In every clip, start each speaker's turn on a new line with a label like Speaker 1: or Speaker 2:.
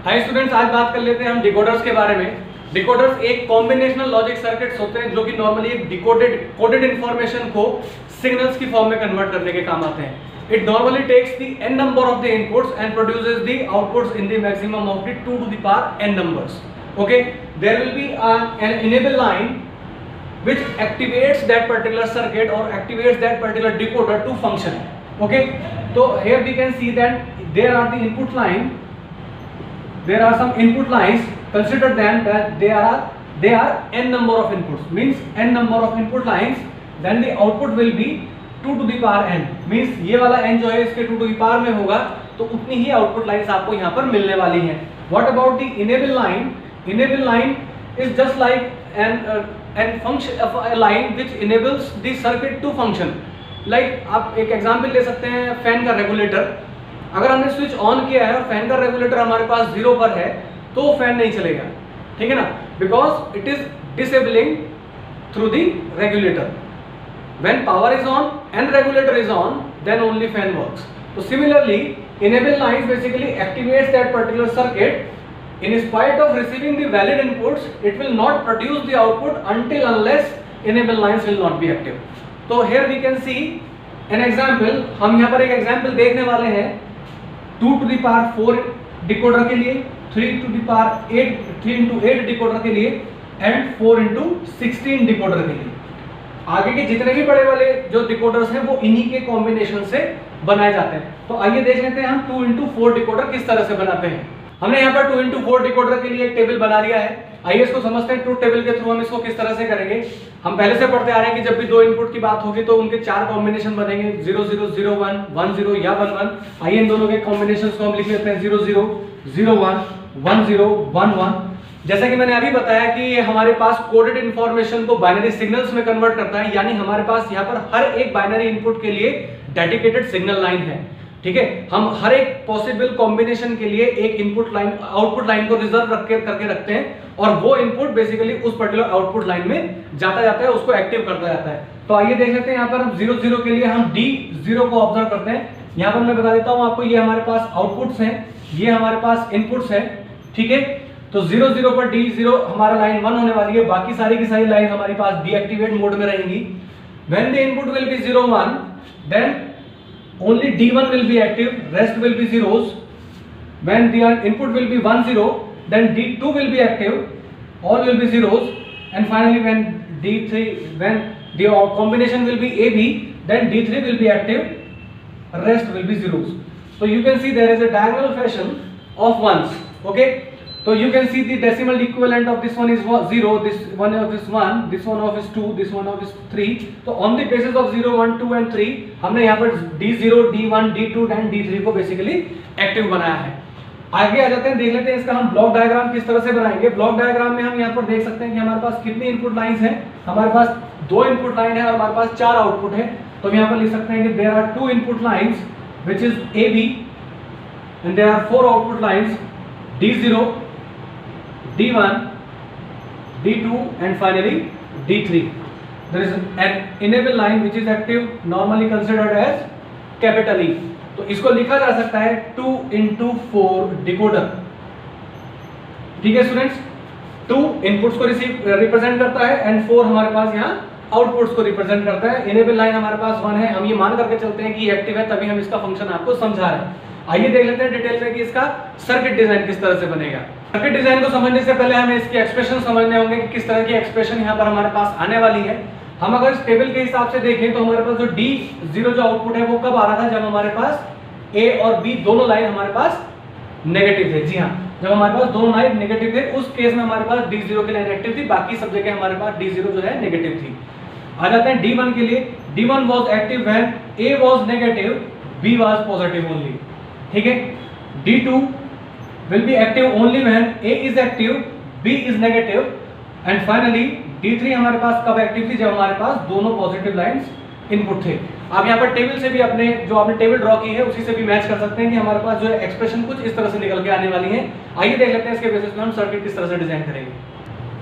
Speaker 1: Hi students, आज बात कर लेते हैं हम डिकोडर्स के बारे में। डिकोडर्स एक कॉम्बिनेशनल लॉजिक सर्किट्स होते हैं जो कि नॉर्मली एक कोडेड इंफॉर्मेशन को सिग्नल्स की फॉर्म में कन्वर्ट करने के काम आते हैं। It normally takes the n number of the inputs and produces the outputs in the maximum of the 2 to the power n numbers. Okay, there will be an enable line which activates that particular circuit or activates that particular decoder to function. Okay, so here we can see that there are the input line. There are some input lines. Consider them that they are n number of inputs, means n number of input lines. Then the output will be 2 to the power n, means ये वाला n जो है इसके 2 to the power में होगा, तो उतनी ही output lines आपको यहाँ पर मिलने वाली हैं. What about the enable line? Enable line is just like an function of a line which enables the circuit to function. Like आप एक एग्जाम्पल ले सकते हैं फैन का रेगुलेटर. अगर हमने स्विच ऑन किया है और फैन का रेगुलेटर हमारे पास 0 पर है तो फैन नहीं चलेगा, ठीक है ना, because it is disabling through the regulator. When power is on and regulator is on then only fan works. तो similarly enable lines basically activates that particular circuit. In spite of receiving the valid inputs, it will not produce the output until unless enable lines will not be active. तो here we can see an example. हम यहाँ पर एक example देखने वाले हैं 2 to the power 4 decoder के लिए, 3 to the power 8 3 into 8 decoder के लिए and 4 into 16 डिकोडर के लिए. आगे के जितने भी बड़े वाले जो डिकोडर्स हैं वो इन्हीं के कॉम्बिनेशन से बनाए जाते हैं. तो आइए देख लेते हैं हम 2 into 4 डिकोडर किस तरह से बनाते हैं. हमने यहाँ पर 2 into 4 डिकोडर के लिए एक टेबल बना लिया है. आइए इसको समझते हैं. ट्रूथ टेबल के थ्रू हम इसको किस तरह से करेंगे. हम पहले से पढ़ते आ रहे हैं कि जब भी दो इनपुट की बात होगी तो उनके 4 कॉम्बिनेशन बनेंगे, 0 0 0 1 1 0 या 1 1. आइए इन दोनों के कॉम्बिनेशंस को हम लिख लेते हैं 0 0 0 1 1 0 1 1. जैसा कि मैंने अभी बताया कि ये हमारे पास कोडेड इंफॉर्मेशन को बाइनरी सिग्नल्स में कन्वर्ट करता है, यानी हमारे पास यहाँ पर हर एक बाइनरी इनपुट के लिए डेडिकेटेड सिग्नल लाइन है. ठीक है, हम हर एक पॉसिबल कॉम्बिनेशन के लिए एक इनपुट लाइन आउटपुट लाइन को रिजर्व करके रखते हैं और वो इनपुट बेसिकली उस पर्टिकुलर आउटपुट लाइन में जाता है, उसको एक्टिव करता जाता है. तो आइए देख लेते हैं. यहाँ पर हम 0 0 के लिए हम D0 को ऑब्जर्व करते हैं. यहाँ पर मैं बता देता हूँ आपको, ये हमारे पास आउटपुट्स हैं, ये हमारे पास इनपुट्स हैं. ठीक है, तो 0 0 पर D0 हमारा लाइन 1 होने वाली है. बाकी सारी की सारी लाइन हमारी पास डीएक्टिवेट मोड में रहेंगी. When the input will be 0 1, then only D1 will be active, rest will be zeros. When the input will be 1 0, then D2 will be active, all will be zeros. And finally when the combination will be AB, then D3 will be active, rest will be zeros. So you can see there is a diagonal fashion of ones. Okay, so you can see the decimal equivalent of this one is 0, this one of is 1, this one of is 2, this one of is 3. So on the basis of 0 1 2 and 3 हमने यहाँ पर D0 D1 D2 and D3 को basically active बनाया है. आगे आ जाते हैं, देख लेते हैं इसका हम ब्लॉक डायग्राम किस तरह से बनाएंगे. ब्लॉक डायग्राम में हम यहाँ पर देख सकते हैं कि हमारे पास कितनी इनपुट लाइंस हैं. हमारे पास 2 इनपुट लाइन है और हमारे पास 4 आउटपुट है. तो हम यहाँ पर लिख सकते हैं कि there are 2 input lines which is AB and there are 4 output lines D0 D1 D2 and finally D3. There is an enable line which is active, normally considered as capital E. तो इसको लिखा जा सकता है 2 into 4 decoder. ठीक है students, 2 inputs को represent करता है एंड 4 हमारे पास यहाँ आउटपुट्स को रिप्रेजेंट करता है. इनेबल लाइन हमारे पास 1 है. हम ये मान करके चलते हैं कि ये एक्टिव है, तभी हम इसका फंक्शन आपको समझा रहे हैं. आइए देख लेते हैं डिटेल में कि इसका सर्किट डिजाइन किस तरह से बनेगा. सर्किट डिजाइन को समझने से पहले हमें इसके एक्सप्रेशन समझने होंगे कि किस तरह की एक्सप्रेशन यहाँ पर हमारे पास आने वाली है. हम अगर इस टेबल के हिसाब से देखें तो हमारे पास जो D0 जो आउटपुट है वो कब आ रहा था, जब हमारे पास A और B दोनों लाइन हमारे पास नेगेटिव थे. जी हाँ, जब हमारे पास दोनों लाइन नेगेटिव थे उस केस में हमारे पास D0 की लाइन एक्टिव थी, बाकी सब जगह हमारे पास D0 जो है नेगेटिव थी. आ जाते हैं D1 के लिए. D1 was active when A was negative, B was positive only. ठीक है, D2 will be active only when A is active, B is negative, and finally D3 हमारे पास कब एक्टिव थी, जब हमारे पास दोनों पॉजिटिव लाइंस इनपुट थे. आप यहाँ पर टेबल से भी अपने जो आपने टेबल ड्रॉ की है उसी से भी मैच कर सकते हैं कि हमारे पास जो है एक्सप्रेशन कुछ इस तरह से निकल के आने वाली है. आइए देख लेते हैं इसके बेसिस पे हम सर्किट किस तरह से डिजाइन करेंगे.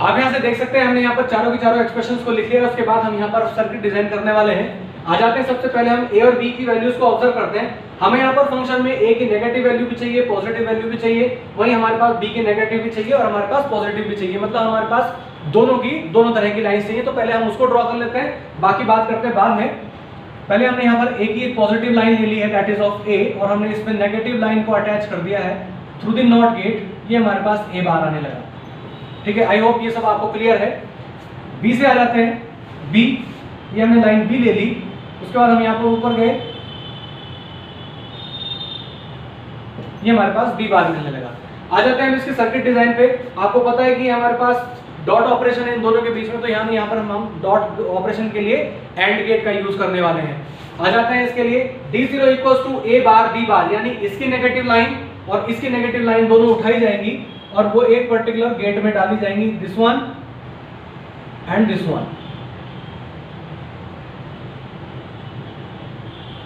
Speaker 1: आप यहाँ से देख सकते हैं हमने यहाँ पर चारों की चारों एक्सप्रेशंस को लिख लिया. उसके बाद हम यहाँ पर सर्किट डिजाइन करने वाले हैं. आ जाते हैं, सबसे पहले हम A और B की वैल्यूज को ऑब्जर्व करते हैं. हमें यहाँ पर फंक्शन में a की नेगेटिव वैल्यू भी चाहिए, पॉजिटिव वैल्यू भी चाहिए, वहीं हमारे पास b की नेगेटिव भी चाहिए और हमारे पास पॉजिटिव भी चाहिए, मतलब हमारे पास दोनों तरह की लाइन चाहिए। तो पहले हम उसको ड्रॉ कर लेते हैं, बाकी बात करते हैं बाद में। पहले हमने यहाँ पर a की एक पॉजिटिव लाइन ले ली है, दैट इज ऑफ a, और हमने इसमें नेगेटिव लाइन को अटैच कर दिया है थ्रू द नॉट गेट, ये हमारे पास a बार आने लगा। ठीक है, आई होप ये सब आपको क्लियर है। b से आ जाते हैं, b, ये हमने लाइन b ले ली, उसके बाद हम यहाँ पर ऊपर गए, ये हमारे पास b बार मिलने लगा। आ जाते हैं हम इसके सर्किट डिजाइन पे। आपको पता है कि हमारे पास डॉट ऑपरेशन है इन दोनों के बीच में, तो यहाँ पर हम डॉट ऑपरेशन के लिए एंड गेट का यूज करने वाले हैं। आ जाते हैं इसके लिए D0 equals to a bar b bar, यानी इसकी नेगेटिव लाइन और इसकी नेगेटिव लाइन दोनों उठाई जाएंगी और वो एक पर्टिकुलर गेट में डाली जाएंगी, this one and this one.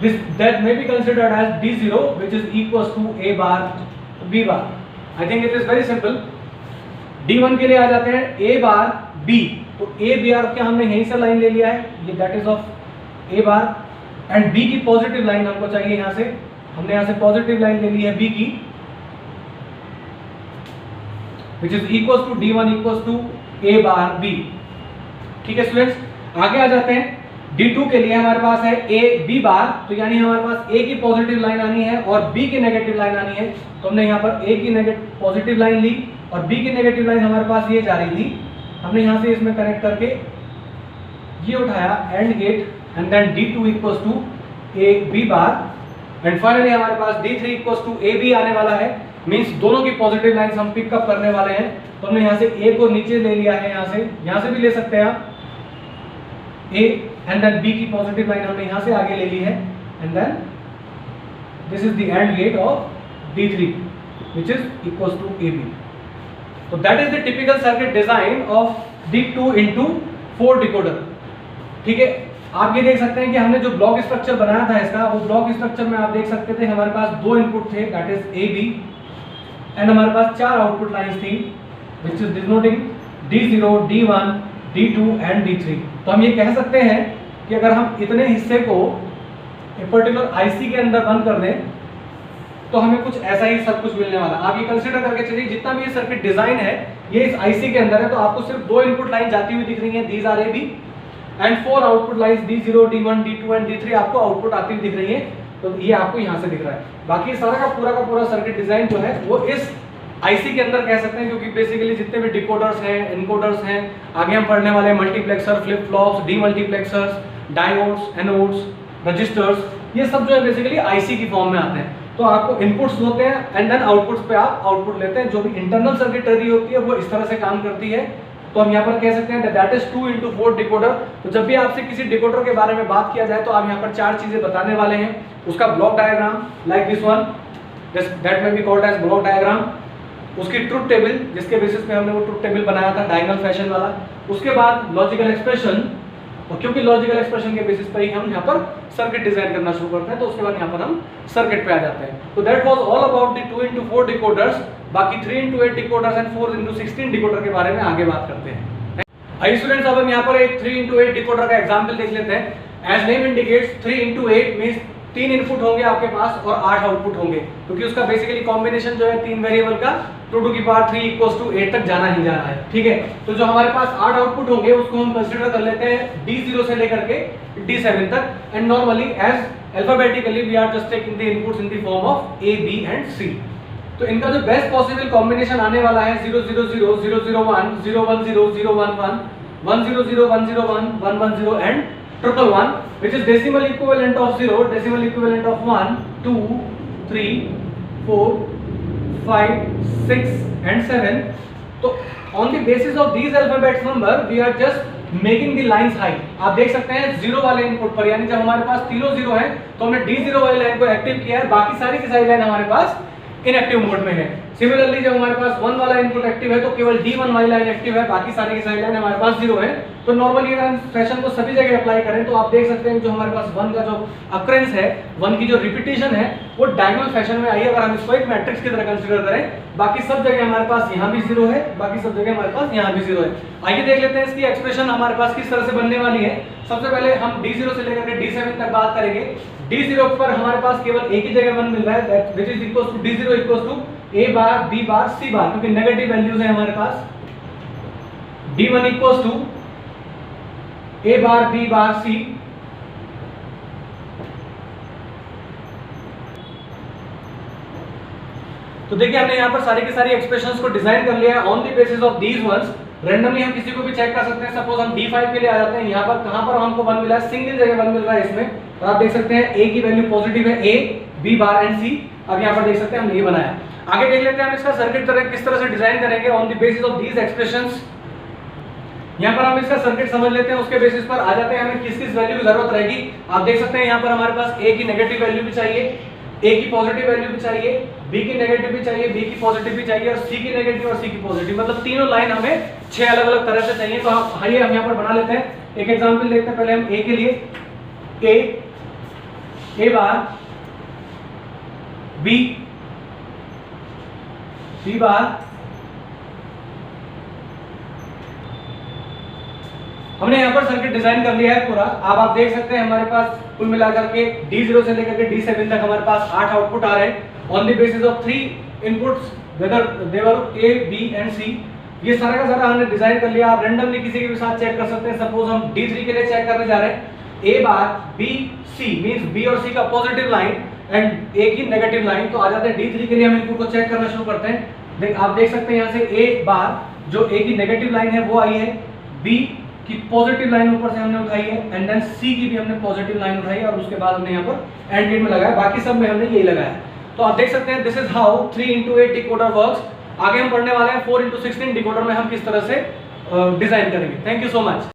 Speaker 1: This that may be considered as D0 which is equals to a bar b bar. I think it is very simple. D1 के लिए आ जाते हैं a बार b, तो a बार क्या हमने यहीं से line ले लिया है, ये that is of a bar, and b की पॉजिटिव लाइन हमको चाहिए यहाँ से, हमने यहाँ से पॉजिटिव लाइन ले ली है b की, which is equals to D1 equals to a bar b। ठीक है स्टूडेंट्स, आगे आ जाते हैं। D2 के लिए हमारे पास है a b बार, तो यानी हमारे पास a की पॉजिटिव लाइन आनी है और b की नेगेटिव लाइन आनी है, तो हमने यहाँ पर a की पॉजिटिव लाइन ली और b की नेगेटिव लाइन हमारे पास ये जा रही थी, हमने यहाँ से इसमें कनेक्ट करके ये उठाया and gate, and then D2 equals to a b bar, and finally हमारे पास D3 equals to a b आने वाला है। मींस दोनों की पॉजिटिव लाइंस हम पिकअप करने वाले हैं, तो हमने यहाँ से a को नीचे ले लिया है, यहाँ से भी ले सकते हैं आप a, एंड देन b की पॉजिटिव लाइन हमने यहाँ से आगे ले ली है, and then this is the and gate of D3 which is equals to AB। तो that is the typical circuit design of D2 into 4 decoder. ठीक है, आप ये देख सकते हैं कि हमने जो ब्लॉक स्ट्रक्चर बनाया था इसका, वो ब्लॉक स्ट्रक्चर में आप देख सकते थे हमारे पास दो इनपुट थे, दैट इज AB, एंड हमारे पास चार आउटपुट लाइंस थी which is denoting D0, D1, D2 and D3। तो हम ये कह सकते हैं कि अगर हम इतने हिस्से को एक पर्टिकुलर आईसी के अंदर बंद कर दें तो हमें कुछ ऐसा ही सब कुछ मिलने वाला। आप ये कंसीडर करके चलिए जितना भी ये सर्किट डिजाइन है ये इस आईसी के अंदर है, तो आपको सिर्फ दो इनपुट लाइन जाती हुई दिख रही है, these are AB, and 4 output lines D0, D1, D2 and D3 आपको आउटपुट आती हुई दिख रही है, तो ये आपको यहाँ से दिख रहा है। बाकी सारा का पूरा सर्किट डिजाइन जो है वो इस आईसी के अंदर कह सकते हैं, क्योंकि बेसिकली जितने भी डिकोडर्स हैं, इनकोडर्स हैं, आगे हम पढ़ने वाले multiplexer, flip flops, demultiplexers, diodes, anodes, registers, ये सब जो है बेसिकली आईसी की फॉर्म में आते हैं। तो आपको इनपुट्स होते हैं एंड देन आउटपुट्स पे आप आउटपुट लेते हैं। जो भी इंटरनल सर्किटरी होती है वो इस तरह से काम करती है। तो हम यहाँ पर कह सकते हैं दैट इज 2 into 4 डिकोडर। तो जब भी आपसे किसी डिकोडर के बारे में बात किया जाए तो आप यहाँ पर चार चीजें बताने वाले हैं। उसका block diagram like this one, that may be called as block diagram, उसकी ट्रुथ टेबल जिसके बेसिस पे हमने वो ट्रुथ टेबल बनाया था डायगोनल फैशन वाला, उसके बाद लॉजिकल एक्सप्रेशन, और क्योंकि लॉजिकल एक्सप्रेशन के बेसिस पर ही हम यहाँ पर सर्किट डिजाइन करना शुरू करते हैं, तो उसके बाद यहाँ पर हम सर्किट पे आ जाते हैं। तो that was all about the 2 into 4 decoders. बाकी 3 into 8 decoders and 4 into 16 decoder के बारे में आगे बात करते हैं। आइए स्टूडेंट्स, अब हम यहाँ पर एक 3 into 8 डिकोडर का एग्जांपल देख लेते हैं। As name indicates 3 into 8 means 3 input होंगे आपके पास और 8 आउटपुट होंगे, क्योंकि उसका बेसिकली कॉम्बिनेशन जो है 3 वेरिएबल का 2 to the power 3 equals to 8 तक जाना ही जाना है। ठीक है, तो जो हमारे पास 8 आउटपुट होंगे उसको हम कंसीडर कर लेते हैं D0 से लेकर के D7 तक, and normally as alphabetically we are just taking the inputs in the form of A, B and C। तो इनका जो बेस्ट पॉसिबल कॉम्बिनेशन आने वाला है 0 0 0 0 0 1 0 1 0 0 1 1 1 0 0 1 0 1 1 1 0 and 1 1 1, which is decimal equivalent of 0, decimal equivalent of 1 2 3 4 5 6 and 7। तो on the basis of these alphabets number we are just making the lines high। आप देख सकते हैं जीरो वाले इनपुट पर, यानी जब हमारे पास तीनों जीरो है तो हमने D0 वाली लाइन को एक्टिव किया है, बाकी सारी की सारी लाइन हमारे पास इनएक्टिव मोड में है। सिमिलरली जब हमारे पास 1 वाला इनपुट एक्टिव है तो केवल D1 वाली लाइन एक्टिव है, बाकी सारी की सारी लाइन हमारे पास जीरो है। तो नॉर्मली अगर हम फैशन को सभी जगह अप्लाई करें तो आप देख सकते हैं जो हमारे पास 1 का जो अकरेंस है, 1 की जो रिपीटिशन है वो डायगोनल फैशन में आई है। अगर हम इसको एक मैट्रिक्स की तरह कंसीडर करें, बाकी सब जगह हमारे पास यहाँ भी जीरो है, बाकी सब जगह हमारे पास यहाँ भी जीरो है। आइए देख लेते हैं इसकी एक्सप्रेशन हमारे पास किस तरह से बनने वाली है। सबसे पहले हम D0 से लेकर के D7 तक बात करेंगे। D0 पर हमारे पास केवल एक ही जगह 1 मिल रहा है, which is equals to D0 equals to A bar B bar C बार, क्योंकि नेगेटिव वैल्यूज है हमारे पास। D1 equals to A bar B bar C, तो देखिए हमने यहाँ पर सारी की सारी एक्सप्रेशंस को डिजाइन कर लिया है on the basis of these once. Randomly हम किसी को भी चेक कर सकते हैं। सपोज हम D5 के लिए आ जाते हैं, यहाँ पर कहाँ पर हमको 1 मिला है, सिंगल जगह 1 मिल रहा है इसमें, तो आप देख सकते हैं A की वैल्यू पॉजिटिव है, A B bar and C। अब यहाँ पर देख सकते हैं हमने ये बनाया। आगे देख लेते हैं हम इसका सर्किट किस तरह से डिजाइन करेंगे on the basis of these expressions. यहाँ पर हम इसका सर्किट समझ लेते हैं, उसके बेसिस पर आ जाते हैं हमें किस किस वैल्यू की जरूरत रहेगी। आप देख सकते हैं यहाँ पर हमारे पास A की नेगेटिव वैल्यू भी चाहिए, A की पॉजिटिव वैल्यू भी चाहिए, B की नेगेटिव भी चाहिए, B की पॉजिटिव भी चाहिए, और C की नेगेटिव और C की पॉजिटिव, मतलब तीनों लाइन हमें 6 अलग अलग तरह से चाहिए। तो आइए हम यहाँ पर बना लेते हैं। एक एग्जांपल देखते हैं पहले हम A के लिए, A बार B B बार, हमने यहाँ पर सर्किट डिजाइन कर लिया है पूरा। अब आप देख सकते हैं हमारे पास कुल मिलाकर के D0 से लेकर के D7 तक हमारे पास 8 आउटपुट आ रहे हैं on the basis of 3 inputs whether they were A B and C। ये सारा का सारा हमने डिजाइन कर लिया। आप रैंडमली किसी के भी साथ चेक कर सकते हैं। सपोज हम D3 के लिए चेक करने जा रहे हैं, A bar B C means B और C का पॉजिटिव लाइन एंड A की नेगेटिव लाइन। तो आ जाते हैं D3 के लिए हम इनपुट को चेक करना शुरू करते हैं। आप देख सकते हैं यहाँ से A बार जो A की नेगेटिव लाइन है वो आई है, B की पॉजिटिव लाइन ऊपर से हमने उठाई है एंड देन C की भी हमने पॉजिटिव लाइन उठाई है, और उसके बाद हमने यहाँ पर एंड गेट में लगाया। बाकी सब में हमने यही लगाया। तो आप देख सकते हैं this is how 3x8 decoder works. आगे हम पढ़ने वाले हैं 4x16 डिकोडर में हम किस तरह से डिजाइन करेंगे। Thank you so much.